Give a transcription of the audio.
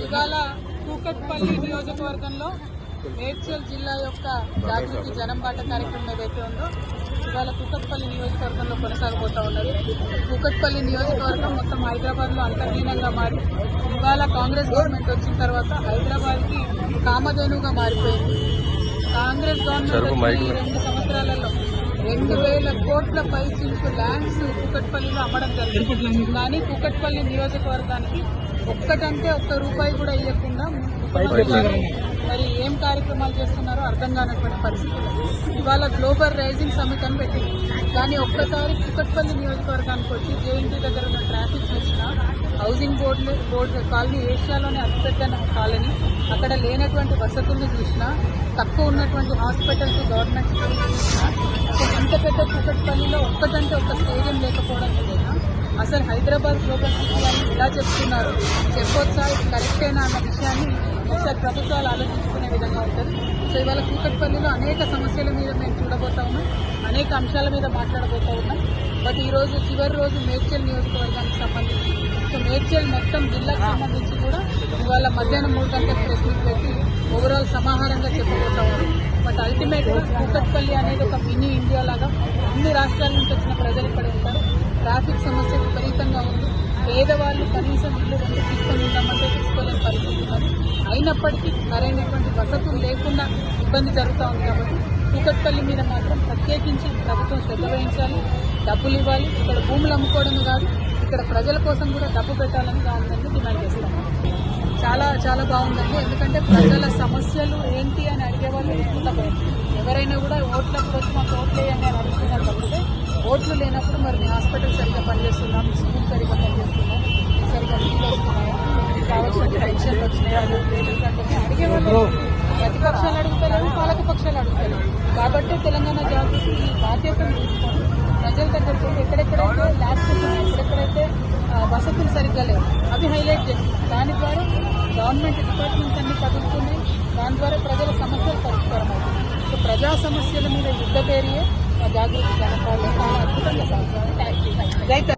ఇవాళ కూకట్పల్లి నియోజకవర్గంలో మేడ్చల్ జిల్లా యొక్క జాగృతి జనం బాట కార్యక్రమం ఏదైతే ఉందో ఇవాళ కూకట్పల్లి నియోజకవర్గంలో కొనసాగబోతా ఉన్నది. కూకట్పల్లి నియోజకవర్గం మొత్తం హైదరాబాద్ లో అంతర్లీనంగా మారి ఇవాళ కాంగ్రెస్ గవర్నమెంట్ వచ్చిన తర్వాత హైదరాబాద్ కి కామధేనుగా మారిపోయింది. కాంగ్రెస్ గవర్నమెంట్ 2 సంవత్సరాలలో 2000 కోట్ల పైచిలకు ల్యాండ్స్ కూకట్పల్లిలో అమ్మడం జరిగింది. కానీ కూకట్పల్లి నియోజకవర్గానికి ఒక్కటంటే ఒక్క రూపాయి కూడా ఇవ్వకుండా మరి ఏం కార్యక్రమాలు చేస్తున్నారో అర్థం కానటువంటి పరిస్థితులు. ఇవాళ గ్లోబల్ రైజింగ్ సమిట్ అని పెట్టింది. కానీ ఒక్కసారి కూకట్పల్లి నియోజకవర్గానికి వచ్చి జేఎన్టీ దగ్గర ఉన్న ట్రాఫిక్ వచ్చిన హౌసింగ్ బోర్డు కాలనీ ఏషియాలోనే అతిపెద్ద కాలనీ, అక్కడ లేనటువంటి వసతులను చూసినా, తక్కువ ఉన్నటువంటి హాస్పిటల్స్ గవర్నమెంట్ చూసినా, ఇంత పెద్ద కూకట్పల్లిలో ఒక్కటంటే ఒక్క స్టేడియం లేకపోవడం లేదా, అసలు హైదరాబాద్ గ్లోబల్ సిటీ అని ఇలా చెప్తున్నారు, చెప్పొచ్చా, ఇది కరెక్టేనా అన్న విషయాన్ని ఒకసారి ప్రభుత్వాలు ఆలోచించుకునే విధంగా ఉంటుంది. సో ఇవాళ కూకట్పల్లిలో అనేక సమస్యల మీద మేము చూడబోతా ఉన్నాం, అనేక అంశాల మీద మాట్లాడబోతా ఉన్నాం. బట్ ఈ రోజు చివరి రోజు మేడ్చల్ నియోజకవర్గానికి సంబంధించి, సో మేడ్చల్ మొత్తం జిల్లాకు సంబంధించి కూడా ఇవాళ మధ్యాహ్నం 3 గంటలకు ప్రెస్ మీట్ పెట్టి ఓవరాల్ సమాహారంగా చెప్పబోతా ఉన్నాం. బట్ అల్టిమేట్ గా కూకట్పల్లి అనేది ఒక మినీ ఇండియా లాగా అన్ని రాష్ట్రాల నుంచి వచ్చిన ప్రజలు ఇక్కడ ఉంటారు. ట్రాఫిక్ సమస్య విపరీతంగా ఉంది. పేదవాళ్ళు కనీసం ఇల్లు రెండు తీసుకొని ఉంటామంటే తీసుకోలేని పరిస్థితి ఉన్నది. అయినప్పటికీ సరైనటువంటి వసతులు లేకుండా ఇబ్బంది జరుగుతూ ఉంది. కాబట్టి కూకట్పల్లి మీద మాత్రం ప్రత్యేకించి ప్రభుత్వం శ్రద్ధ వహించాలి, డబ్బులు ఇవ్వాలి. ఇక్కడ భూములు అమ్ముకోవడం కాదు, ఇక్కడ ప్రజల కోసం కూడా డబ్బు పెట్టాలని గవర్నమెంట్ డిమాండ్ చేస్తాం. చాలా చాలా బాగుందండి. ఎందుకంటే ప్రజల సమస్యలు ఏంటి అని అడిగేవాళ్ళు లేకుండా పోయింది. ఎవరైనా కూడా ఓట్లప్పుడు వచ్చి మాకు ఓట్లు వేయండి అని అడుగుతున్నారు తప్పితే ఓట్లు లేనప్పుడు మరి మీ హాస్పిటల్ సరిగ్గా పనిచేస్తున్నాం, మీ స్కూల్ సరిగ్గా పనిచేస్తున్నాం, సరిగ్గా నీళ్ళు వస్తున్నాయి, కావాల్సిన పెన్షన్లు వచ్చినాయి అడిగేవాళ్ళు. ప్రతిపక్షాలు అడుగుతలేవు, పాలక పక్షాలు అడుగుతలేవు. కాబట్టి తెలంగాణ జాగృతి ఈ బాధ్యతను తీసుకొని ప్రజల దగ్గరికి ఎక్కడెక్కడైతే ల్యాబ్స్ ఉన్నాయి, ఎక్కడెక్కడైతే వసతులు సరిగ్గా లేవు అవి హైలైట్ చేస్తుంది. దాని ద్వారా గవర్నమెంట్ డిపార్ట్మెంట్స్ అన్ని కదులుతున్నాయి. దాని ద్వారా ప్రజల సమస్యలు పరిష్కారం అవుతుంది. సో ప్రజా సమస్యల మీద యుద్ధ పేరియే జాగృతి జనపాలన చాలా అద్భుతంగా సాగుతుంది.